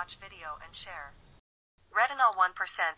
watch video and share. Retinol 1%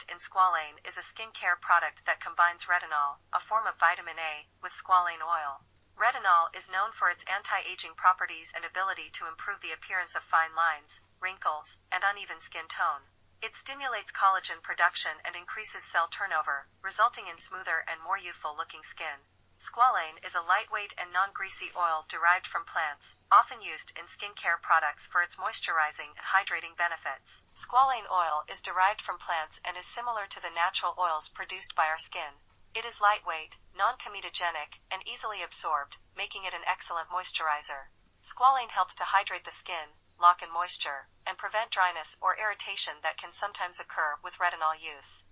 in squalane is a skincare product that combines retinol, a form of vitamin A, with squalane oil. Retinol is known for its anti-aging properties and ability to improve the appearance of fine lines, wrinkles, and uneven skin tone. It stimulates collagen production and increases cell turnover, resulting in smoother and more youthful-looking skin. Squalane is a lightweight and non-greasy oil derived from plants, often used in skincare products for its moisturizing and hydrating benefits. Squalane oil is derived from plants and is similar to the natural oils produced by our skin. It is lightweight, non-comedogenic, and easily absorbed, making it an excellent moisturizer. Squalane helps to hydrate the skin, lock in moisture, and prevent dryness or irritation that can sometimes occur with retinol use.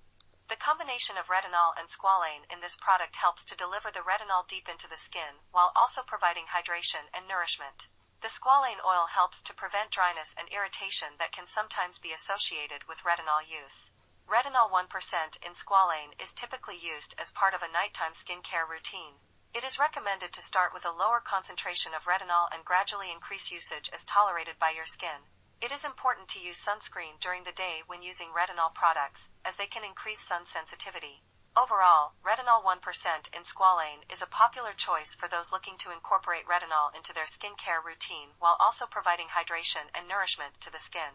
The combination of retinol and squalane in this product helps to deliver the retinol deep into the skin, while also providing hydration and nourishment. The squalane oil helps to prevent dryness and irritation that can sometimes be associated with retinol use. Retinol 1% in squalane is typically used as part of a nighttime skincare routine. It is recommended to start with a lower concentration of retinol and gradually increase usage as tolerated by your skin. It is important to use sunscreen during the day when using retinol products, as they can increase sun sensitivity. Overall, retinol 1% in squalane is a popular choice for those looking to incorporate retinol into their skincare routine while also providing hydration and nourishment to the skin.